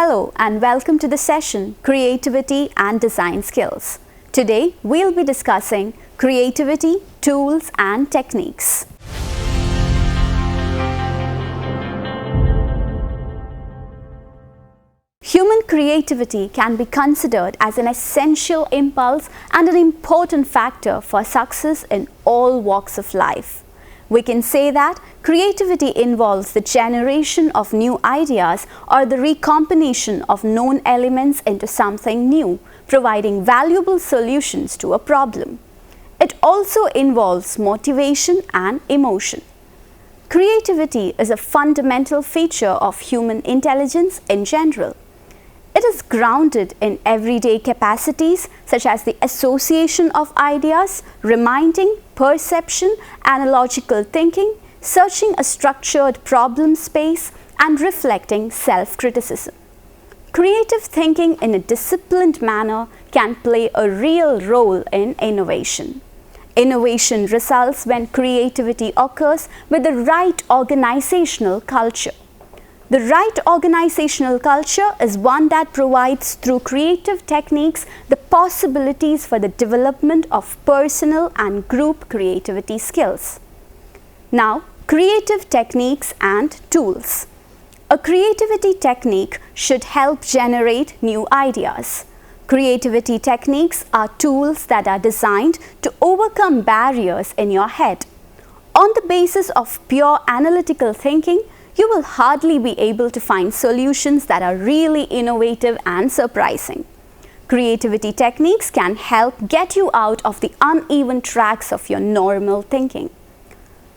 Hello and welcome to the session Creativity and Design Skills. Today we'll be discussing creativity, tools and techniques. Human creativity can be considered as an essential impulse and an important factor for success in all walks of life. We can say that creativity involves the generation of new ideas or the recombination of known elements into something new, providing valuable solutions to a problem. It also involves motivation and emotion. Creativity is a fundamental feature of human intelligence in general. It is grounded in everyday capacities such as the association of ideas, reminding, perception, analogical thinking, searching a structured problem space, and reflecting self-criticism. Creative thinking in a disciplined manner can play a real role in innovation. Innovation results when creativity occurs with the right organizational culture. The right organizational culture is one that provides through creative techniques the possibilities for the development of personal and group creativity skills. Now, creative techniques and tools. A creativity technique should help generate new ideas. Creativity techniques are tools that are designed to overcome barriers in your head. On the basis of pure analytical thinking, you will hardly be able to find solutions that are really innovative and surprising. Creativity techniques can help get you out of the uneven tracks of your normal thinking.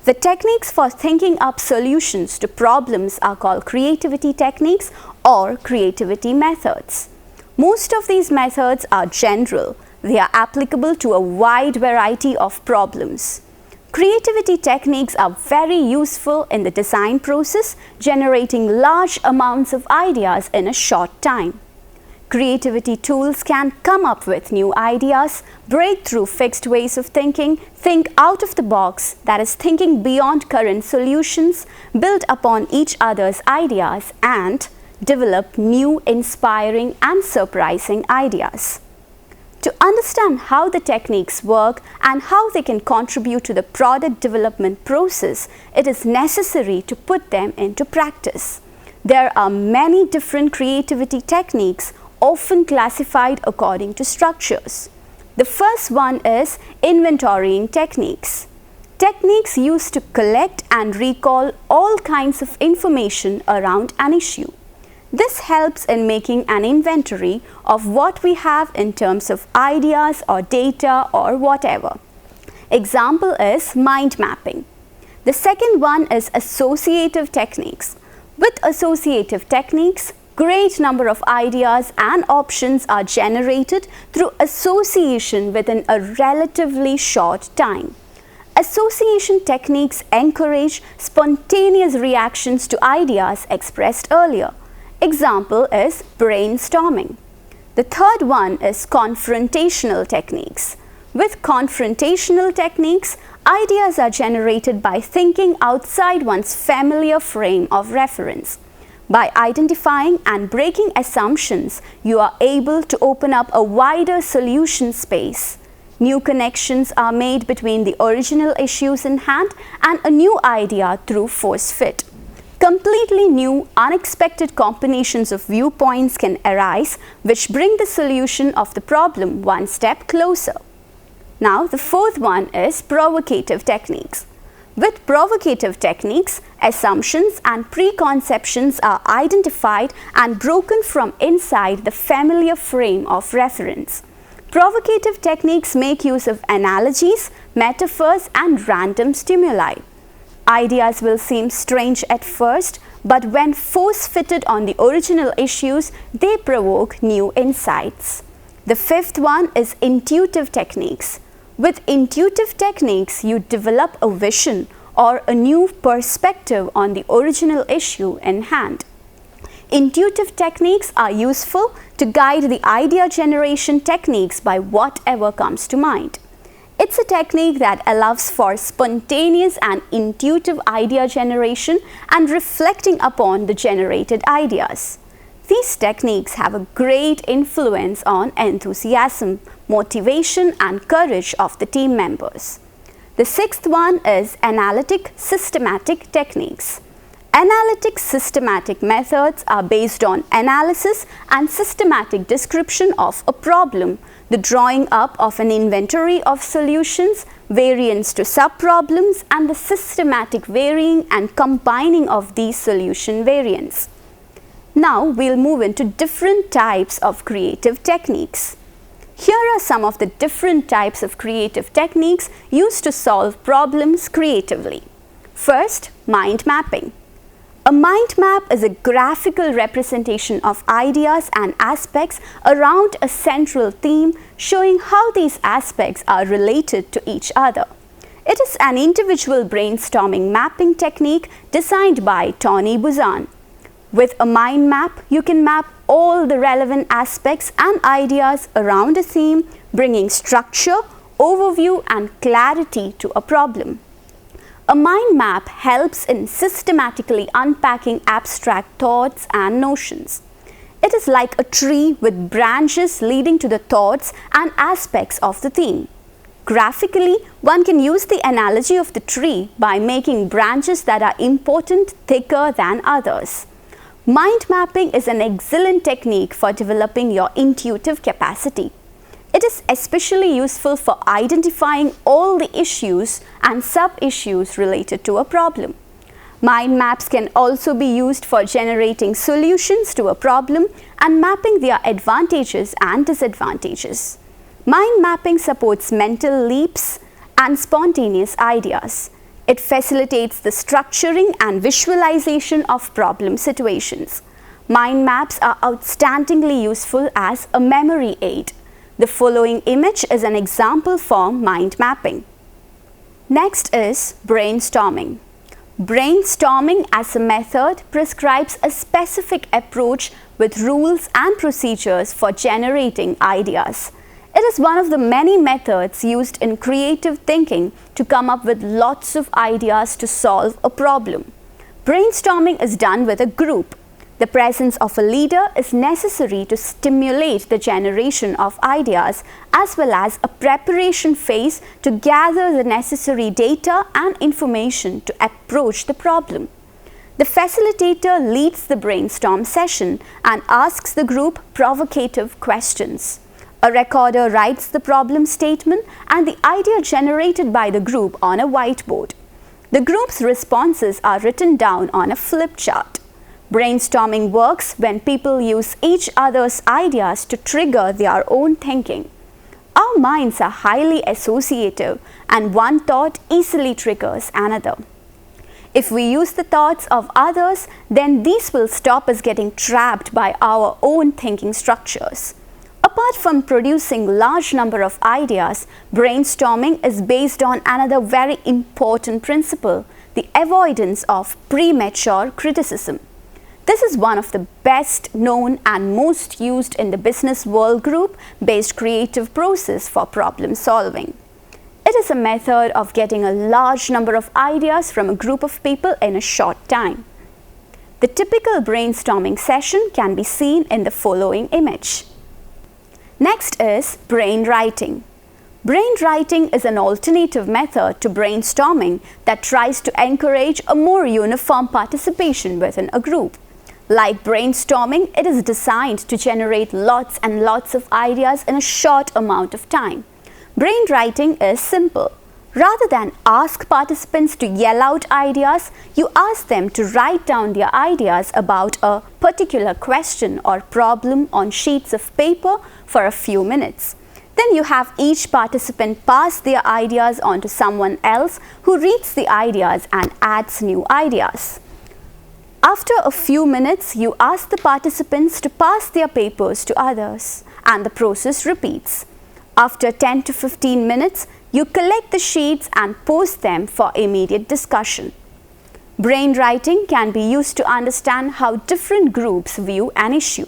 The techniques for thinking up solutions to problems are called creativity techniques or creativity methods. Most of these methods are general. They are applicable to a wide variety of problems. Creativity techniques are very useful in the design process, generating large amounts of ideas in a short time. Creativity tools can come up with new ideas, break through fixed ways of thinking, think out of the box, that is, thinking beyond current solutions, build upon each other's ideas, and develop new, inspiring, and surprising ideas. To understand how the techniques work and how they can contribute to the product development process, it is necessary to put them into practice. There are many different creativity techniques, often classified according to structures. The first one is inventorying techniques. Techniques used to collect and recall all kinds of information around an issue. This helps in making an inventory of what we have in terms of ideas or data or whatever. Example is mind mapping. The second one is associative techniques. With associative techniques, great number of ideas and options are generated through association within a relatively short time. Association techniques encourage spontaneous reactions to ideas expressed earlier. Example is brainstorming. The third one is confrontational techniques. With confrontational techniques, ideas are generated by thinking outside one's familiar frame of reference. By identifying and breaking assumptions, you are able to open up a wider solution space. New connections are made between the original issues in hand and a new idea through force fit. Completely new, unexpected combinations of viewpoints can arise, which bring the solution of the problem one step closer. Now, the fourth one is provocative techniques. With provocative techniques, assumptions and preconceptions are identified and broken from inside the familiar frame of reference. Provocative techniques make use of analogies, metaphors, and random stimuli. Ideas will seem strange at first, but when force-fitted on the original issues, they provoke new insights. The fifth one is intuitive techniques. With intuitive techniques, you develop a vision or a new perspective on the original issue in hand. Intuitive techniques are useful to guide the idea generation techniques by whatever comes to mind. It's a technique that allows for spontaneous and intuitive idea generation and reflecting upon the generated ideas. These techniques have a great influence on enthusiasm, motivation, and courage of the team members. The sixth one is analytic systematic techniques. Analytic systematic methods are based on analysis and systematic description of a problem, the drawing up of an inventory of solutions, variants to subproblems, and the systematic varying and combining of these solution variants. Now we'll move into different types of creative techniques. Here are some of the different types of creative techniques used to solve problems creatively. First, mind mapping. A mind map is a graphical representation of ideas and aspects around a central theme, showing how these aspects are related to each other. It is an individual brainstorming mapping technique designed by Tony Buzan. With a mind map, you can map all the relevant aspects and ideas around a theme, bringing structure, overview, and clarity to a problem. A mind map helps in systematically unpacking abstract thoughts and notions. It is like a tree with branches leading to the thoughts and aspects of the theme. Graphically, one can use the analogy of the tree by making branches that are important thicker than others. Mind mapping is an excellent technique for developing your intuitive capacity. It is especially useful for identifying all the issues and sub-issues related to a problem. Mind maps can also be used for generating solutions to a problem and mapping their advantages and disadvantages. Mind mapping supports mental leaps and spontaneous ideas. It facilitates the structuring and visualization of problem situations. Mind maps are outstandingly useful as a memory aid. The following image is an example for mind mapping. Next is brainstorming. Brainstorming as a method prescribes a specific approach with rules and procedures for generating ideas. It is one of the many methods used in creative thinking to come up with lots of ideas to solve a problem. Brainstorming is done with a group. The presence of a leader is necessary to stimulate the generation of ideas as well as a preparation phase to gather the necessary data and information to approach the problem. The facilitator leads the brainstorm session and asks the group provocative questions. A recorder writes the problem statement and the idea generated by the group on a whiteboard. The group's responses are written down on a flip chart. Brainstorming works when people use each other's ideas to trigger their own thinking. Our minds are highly associative and one thought easily triggers another. If we use the thoughts of others, then these will stop us getting trapped by our own thinking structures. Apart from producing large number of ideas, brainstorming is based on another very important principle, the avoidance of premature criticism. This is one of the best known and most used in the business world group-based creative process for problem solving. It is a method of getting a large number of ideas from a group of people in a short time. The typical brainstorming session can be seen in the following image. Next is brainwriting. Brainwriting is an alternative method to brainstorming that tries to encourage a more uniform participation within a group. Like brainstorming, it is designed to generate lots and lots of ideas in a short amount of time. Brainwriting is simple. Rather than ask participants to yell out ideas, you ask them to write down their ideas about a particular question or problem on sheets of paper for a few minutes. Then you have each participant pass their ideas on to someone else who reads the ideas and adds new ideas. After a few minutes, you ask the participants to pass their papers to others, and the process repeats. After 10 to 15 minutes, you collect the sheets and post them for immediate discussion. Brainwriting can be used to understand how different groups view an issue.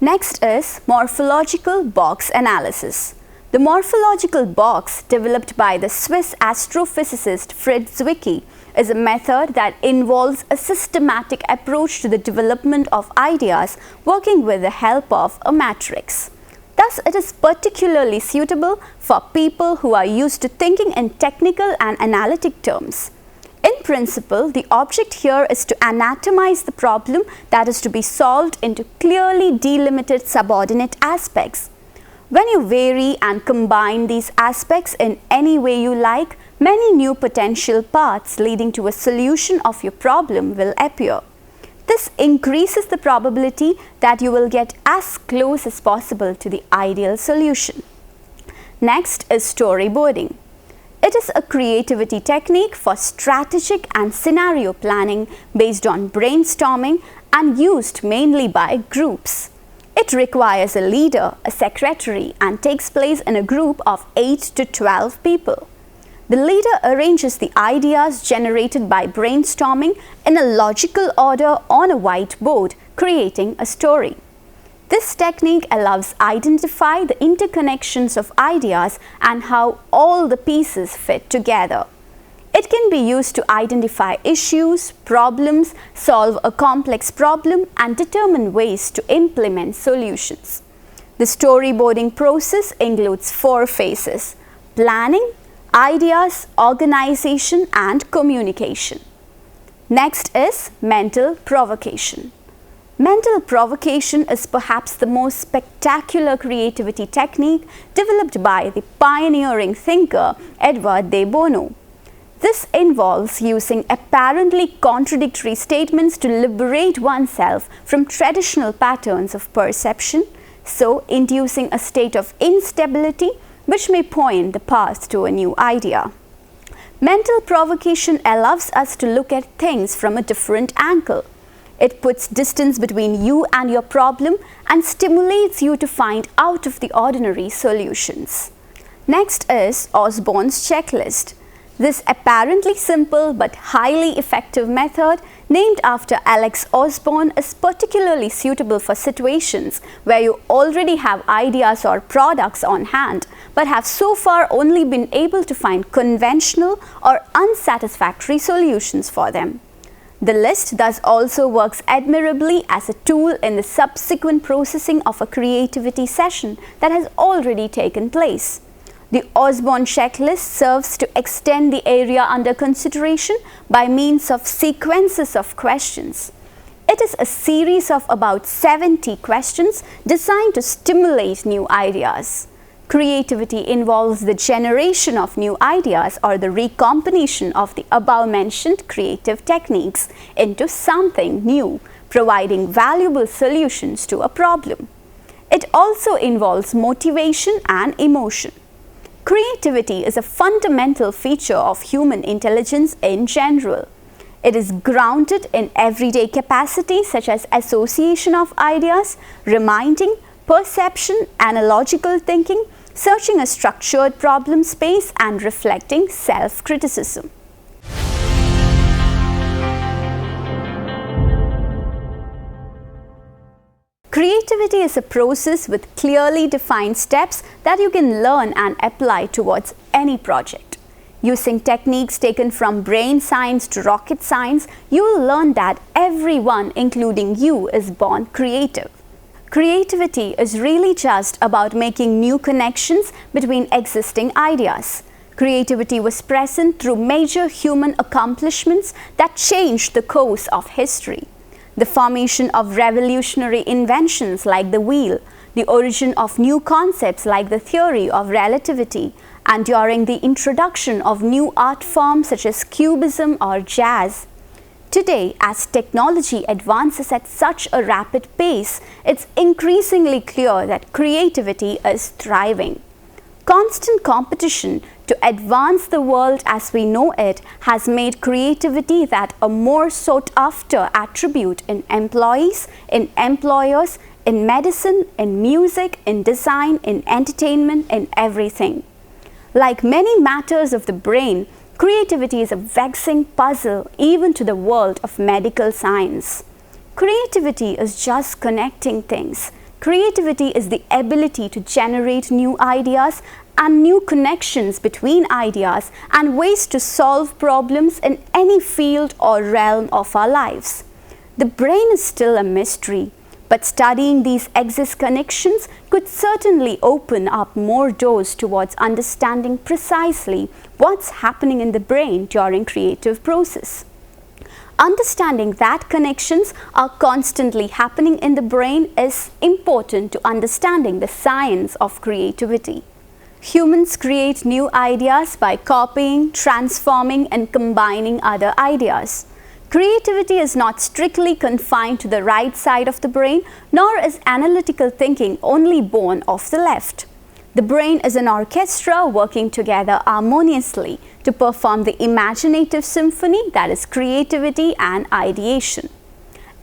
Next is morphological box analysis. The morphological box, developed by the Swiss astrophysicist Fritz Zwicky, is a method that involves a systematic approach to the development of ideas working with the help of a matrix. Thus, it is particularly suitable for people who are used to thinking in technical and analytic terms. In principle, the object here is to anatomize the problem that is to be solved into clearly delimited subordinate aspects. When you vary and combine these aspects in any way you like, many new potential paths leading to a solution of your problem will appear. This increases the probability that you will get as close as possible to the ideal solution. Next is storyboarding. It is a creativity technique for strategic and scenario planning based on brainstorming and used mainly by groups. It requires a leader, a secretary, and takes place in a group of 8 to 12 people. The leader arranges the ideas generated by brainstorming in a logical order on a whiteboard, creating a story. This technique allows identify the interconnections of ideas and how all the pieces fit together. It can be used to identify issues, problems, solve a complex problem, and determine ways to implement solutions. The storyboarding process includes 4 phases: planning, ideas, organization, and communication. Next is mental provocation. Mental provocation is perhaps the most spectacular creativity technique developed by the pioneering thinker Edward de Bono. This involves using apparently contradictory statements to liberate oneself from traditional patterns of perception, so inducing a state of instability which may point the path to a new idea. Mental provocation allows us to look at things from a different angle. It puts distance between you and your problem and stimulates you to find out of the ordinary solutions. Next is Osborne's checklist. This apparently simple but highly effective method, named after Alex Osborne, is particularly suitable for situations where you already have ideas or products on hand, but have so far only been able to find conventional or unsatisfactory solutions for them. The list thus also works admirably as a tool in the subsequent processing of a creativity session that has already taken place. The Osborne checklist serves to extend the area under consideration by means of sequences of questions. It is a series of about 70 questions designed to stimulate new ideas. Creativity involves the generation of new ideas or the recombination of the above-mentioned creative techniques into something new, providing valuable solutions to a problem. It also involves motivation and emotion. Creativity is a fundamental feature of human intelligence in general. It is grounded in everyday capacities such as association of ideas, reminding, perception, analogical thinking, searching a structured problem space, and reflecting self-criticism. Creativity is a process with clearly defined steps that you can learn and apply towards any project. Using techniques taken from brain science to rocket science, you will learn that everyone, including you, is born creative. Creativity is really just about making new connections between existing ideas. Creativity was present through major human accomplishments that changed the course of history. The formation of revolutionary inventions like the wheel, the origin of new concepts like the theory of relativity, and during the introduction of new art forms such as cubism or jazz. Today, as technology advances at such a rapid pace, it's increasingly clear that creativity is thriving. Constant competition to advance the world as we know it has made creativity that a more sought after attribute in employees, in employers, in medicine, in music, in design, in entertainment, in everything. Like many matters of the brain, creativity is a vexing puzzle even to the world of medical science. Creativity is just connecting things. creativity is the ability to generate new ideas and new connections between ideas and ways to solve problems in any field or realm of our lives. The brain is still a mystery, but studying these connections could certainly open up more doors towards understanding precisely what's happening in the brain during creative process. Understanding that connections are constantly happening in the brain is important to understanding the science of creativity. Humans create new ideas by copying, transforming, and combining other ideas. Creativity is not strictly confined to the right side of the brain, nor is analytical thinking only born of the left. The brain is an orchestra working together harmoniously to perform the imaginative symphony that is creativity and ideation.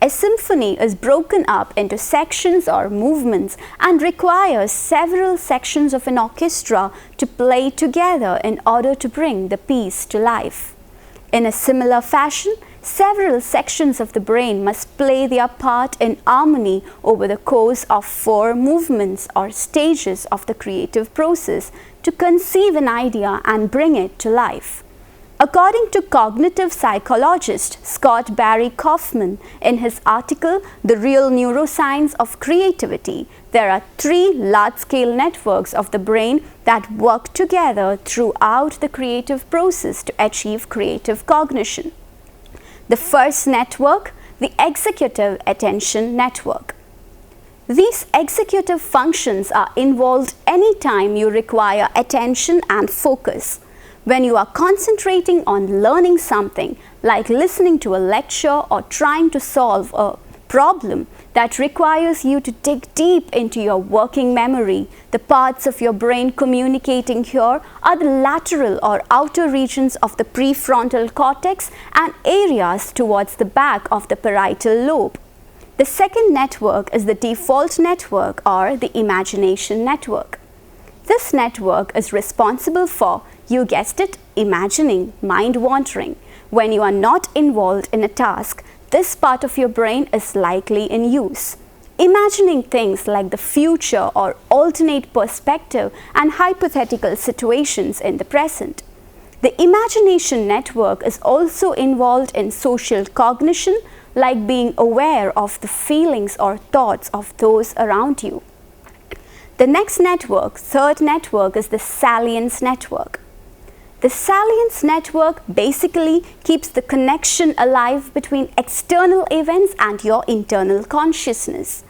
A symphony is broken up into sections or movements and requires several sections of an orchestra to play together in order to bring the piece to life. In a similar fashion, several sections of the brain must play their part in harmony over the course of 4 movements or stages of the creative process to conceive an idea and bring it to life. According to cognitive psychologist Scott Barry Kaufman, in his article The Real Neuroscience of Creativity, there are 3 large-scale networks of the brain that work together throughout the creative process to achieve creative cognition. The first network, the executive attention network. These executive functions are involved anytime you require attention and focus. When you are concentrating on learning something, like listening to a lecture or trying to solve a problem that requires you to dig deep into your working memory, the parts of your brain communicating here are the lateral or outer regions of the prefrontal cortex and areas towards the back of the parietal lobe. The second network is the default network or the imagination network. This network is responsible for, you guessed it, imagining, mind-wandering. When you are not involved in a task, this part of your brain is likely in use. Imagining things like the future or alternate perspective and hypothetical situations in the present. The imagination network is also involved in social cognition, like being aware of the feelings or thoughts of those around you. The next network, third network, is the salience network. The salience network basically keeps the connection alive between external events and your internal consciousness.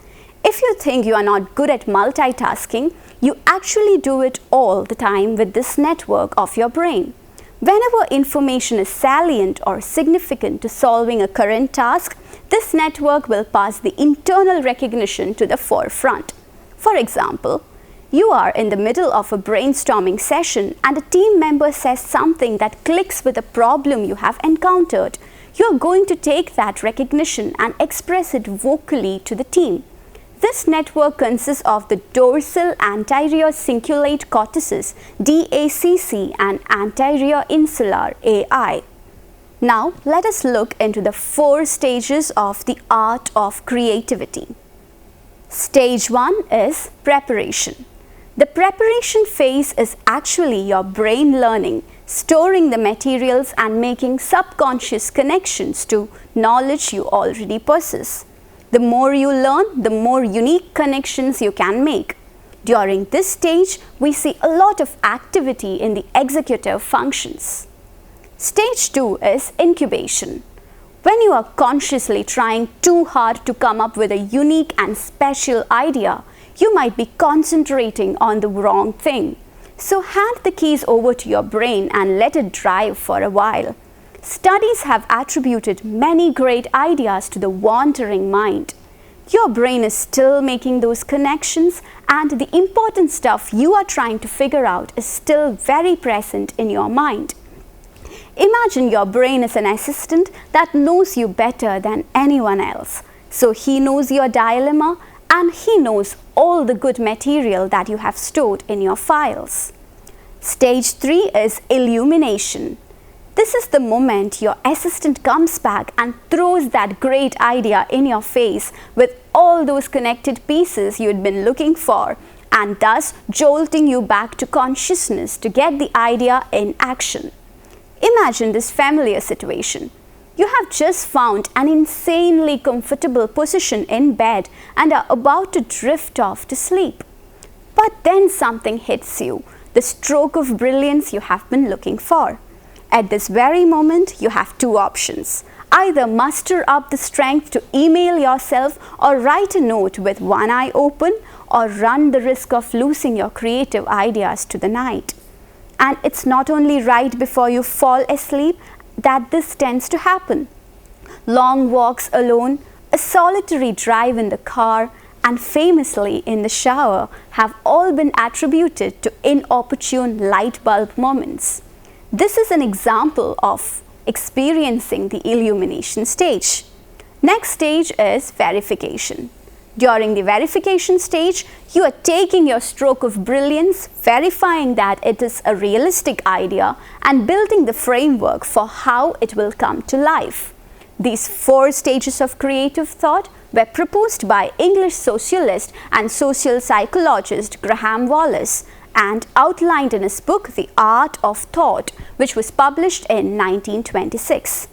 If you think you are not good at multitasking, you actually do it all the time with this network of your brain. Whenever information is salient or significant to solving a current task, this network will pass the internal recognition to the forefront. For example, you are in the middle of a brainstorming session and a team member says something that clicks with a problem you have encountered. You are going to take that recognition and express it vocally to the team. This network consists of the dorsal anterior cingulate cortices DACC and anterior insular AI. Now let us look into the 4 stages of the art of creativity. Stage 1 is preparation. The preparation phase is actually your brain learning, storing the materials and making subconscious connections to knowledge you already possess. The more you learn, the more unique connections you can make. During this stage, we see a lot of activity in the executive functions. Stage 2 is incubation. When you are consciously trying too hard to come up with a unique and special idea, you might be concentrating on the wrong thing. So hand the keys over to your brain and let it drive for a while. Studies have attributed many great ideas to the wandering mind. Your brain is still making those connections, and the important stuff you are trying to figure out is still very present in your mind. Imagine your brain is an assistant that knows you better than anyone else. So he knows your dilemma and he knows all the good material that you have stored in your files. Stage 3 is illumination. This is the moment your assistant comes back and throws that great idea in your face with all those connected pieces you'd been looking for, and thus jolting you back to consciousness to get the idea in action. Imagine this familiar situation. You have just found an insanely comfortable position in bed and are about to drift off to sleep. But then something hits you, the stroke of brilliance you have been looking for. At this very moment, you have two options. Either muster up the strength to email yourself or write a note with one eye open, or run the risk of losing your creative ideas to the night. And it's not only right before you fall asleep that this tends to happen. Long walks alone, a solitary drive in the car, and famously in the shower have all been attributed to inopportune light bulb moments. This is an example of experiencing the illumination stage. Next stage is verification. During the verification stage, you are taking your stroke of brilliance, verifying that it is a realistic idea, and building the framework for how it will come to life. These 4 stages of creative thought were proposed by English socialist and social psychologist Graham Wallas and outlined in his book The Art of Thought, which was published in 1926.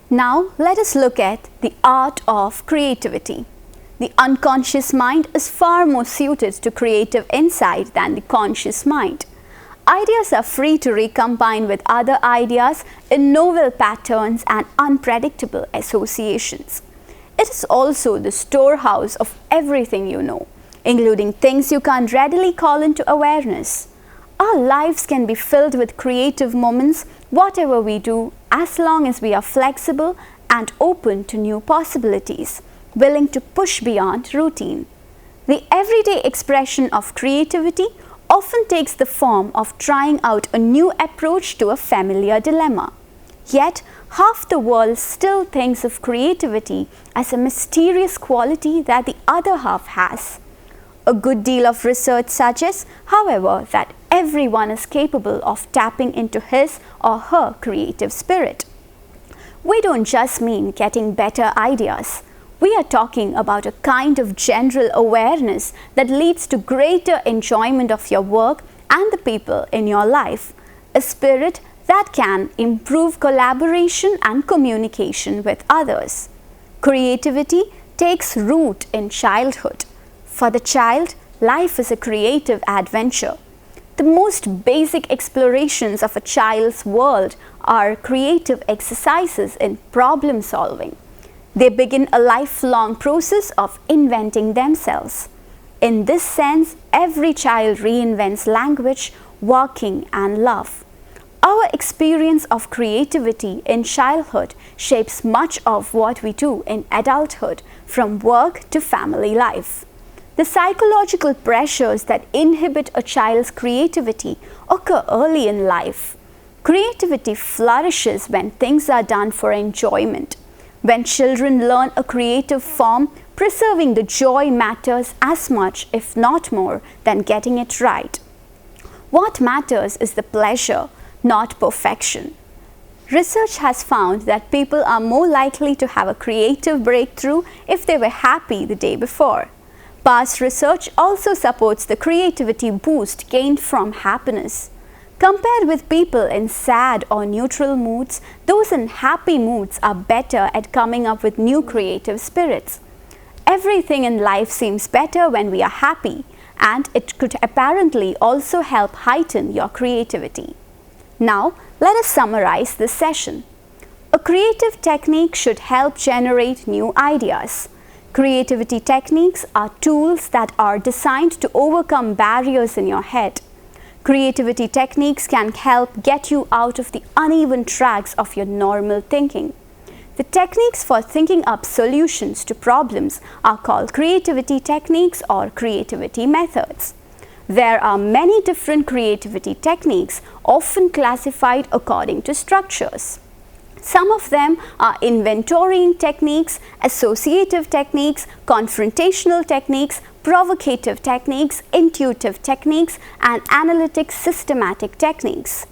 Now let us look at the art of creativity. The unconscious mind is far more suited to creative insight than the conscious mind. Ideas are free to recombine with other ideas in novel patterns and unpredictable associations. It is also the storehouse of everything you know, including things you can't readily call into awareness. Our lives can be filled with creative moments, whatever we do, as long as we are flexible and open to new possibilities, willing to push beyond routine. The everyday expression of creativity often takes the form of trying out a new approach to a familiar dilemma. Yet, half the world still thinks of creativity as a mysterious quality that the other half has. A good deal of research suggests, however, that everyone is capable of tapping into his or her creative spirit. We don't just mean getting better ideas. We are talking about a kind of general awareness that leads to greater enjoyment of your work and the people in your life, a spirit that can improve collaboration and communication with others. Creativity takes root in childhood. For the child, life is a creative adventure. The most basic explorations of a child's world are creative exercises in problem solving. They begin a lifelong process of inventing themselves. In this sense, every child reinvents language, walking, and love. Our experience of creativity in childhood shapes much of what we do in adulthood, from work to family life. The psychological pressures that inhibit a child's creativity occur early in life. Creativity flourishes when things are done for enjoyment. When children learn a creative form, preserving the joy matters as much, if not more, than getting it right. What matters is the pleasure, not perfection. Research has found that people are more likely to have a creative breakthrough if they were happy the day before. Past research also supports the creativity boost gained from happiness. Compared with people in sad or neutral moods, those in happy moods are better at coming up with new creative spirits. Everything in life seems better when we are happy, and it could apparently also help heighten your creativity. Now, let us summarize this session. A creative technique should help generate new ideas. Creativity techniques are tools that are designed to overcome barriers in your head. Creativity techniques can help get you out of the uneven tracks of your normal thinking. The techniques for thinking up solutions to problems are called creativity techniques or creativity methods. There are many different creativity techniques, often classified according to structures. Some of them are inventorying techniques, associative techniques, confrontational techniques, provocative techniques, intuitive techniques, and analytic systematic techniques.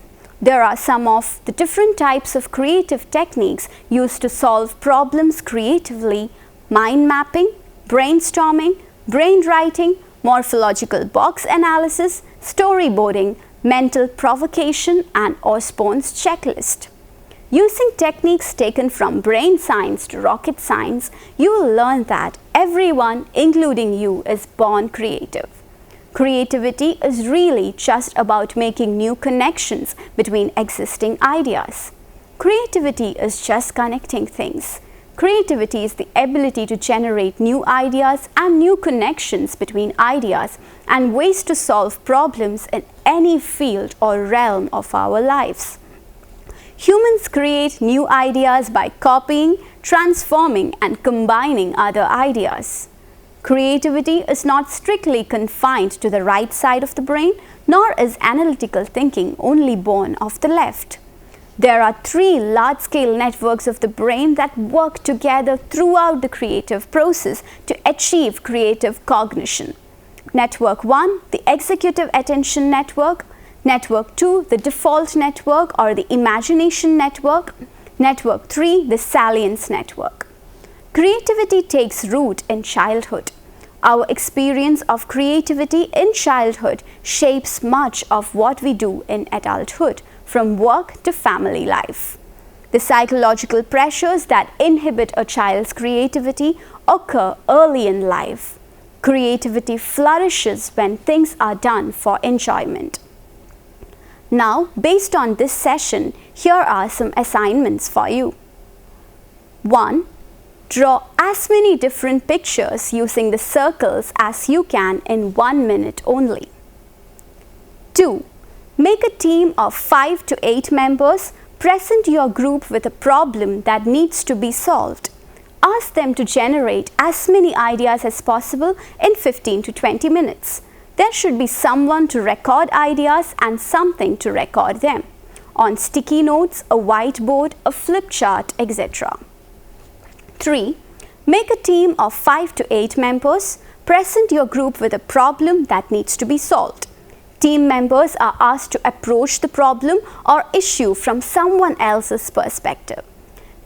There are some of the different types of creative techniques used to solve problems creatively: mind mapping, brainstorming, brainwriting, morphological box analysis, storyboarding, mental provocation, and Osborne's checklist. Using techniques taken from brain science to rocket science, you will learn that everyone, including you, is born creative. Creativity is really just about making new connections between existing ideas. Creativity is just connecting things. Creativity is the ability to generate new ideas and new connections between ideas and ways to solve problems in any field or realm of our lives. Humans create new ideas by copying, transforming, and combining other ideas. Creativity is not strictly confined to the right side of the brain, nor is analytical thinking only born of the left. There are 3 large-scale networks of the brain that work together throughout the creative process to achieve creative cognition. Network 1, the executive attention network. Network 2, the default network or the imagination network. Network 3, the salience network. Creativity takes root in childhood. Our experience of creativity in childhood shapes much of what we do in adulthood, from work to family life. The psychological pressures that inhibit a child's creativity occur early in life. Creativity flourishes when things are done for enjoyment. Now, based on this session, here are some assignments for you. 1. Draw as many different pictures using the circles as you can in 1 minute only. 2. Make a team of 5 to 8 members. Present your group with a problem that needs to be solved. Ask them to generate as many ideas as possible in 15 to 20 minutes. There should be someone to record ideas and something to record them on sticky notes, a whiteboard, a flip chart, etc. 3. Make a team of 5 to 8 members. Present your group with a problem that needs to be solved. Team members are asked to approach the problem or issue from someone else's perspective.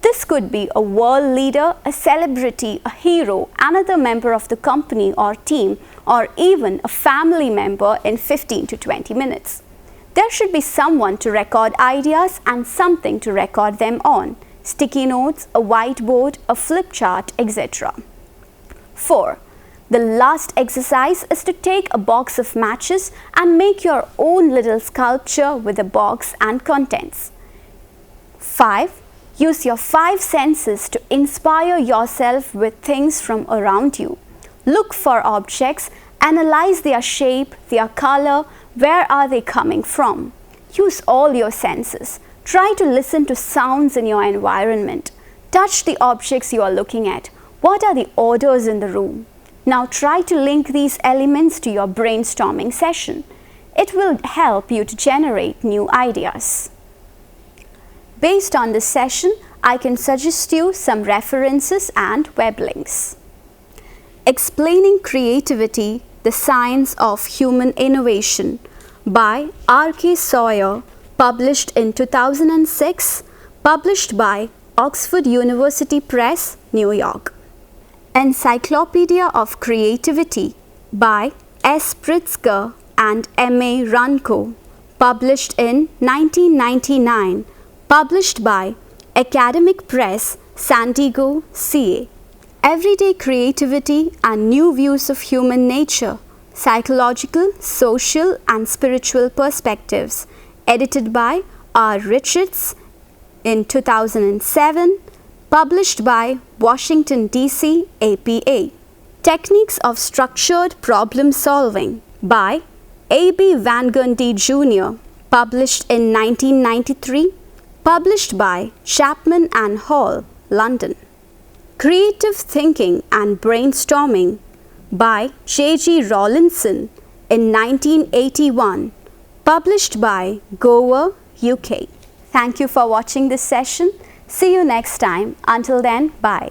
This could be a world leader, a celebrity, a hero, another member of the company or team, or even a family member in 15 to 20 minutes. There should be someone to record ideas and something to record them on. Sticky notes, a whiteboard, a flip chart, etc. 4. The last exercise is to take a box of matches and make your own little sculpture with a box and contents. 5. Use your 5 senses to inspire yourself with things from around you. Look for objects, analyze their shape, their color, where are they coming from. Use all your senses. Try to listen to sounds in your environment. Touch the objects you are looking at. What are the odors in the room? Now try to link these elements to your brainstorming session. It will help you to generate new ideas. Based on this session, I can suggest you some references and web links. Explaining Creativity, the Science of Human Innovation by R.K. Sawyer, published in 2006, published by Oxford University Press, New York. Encyclopedia of Creativity by S. Pritzker and M.A. Runco, published in 1999, published by Academic Press, San Diego, CA. Everyday Creativity and New Views of Human Nature, Psychological, Social and Spiritual Perspectives, edited by R. Richards in 2007, published by Washington, D.C., APA. Techniques of Structured Problem Solving by A.B. Van Gundy Jr., published in 1993, published by Chapman and Hall, London. Creative Thinking and Brainstorming by J.G. Rawlinson in 1981, published by Gower, UK. Thank you for watching this session. See you next time. Until then, bye.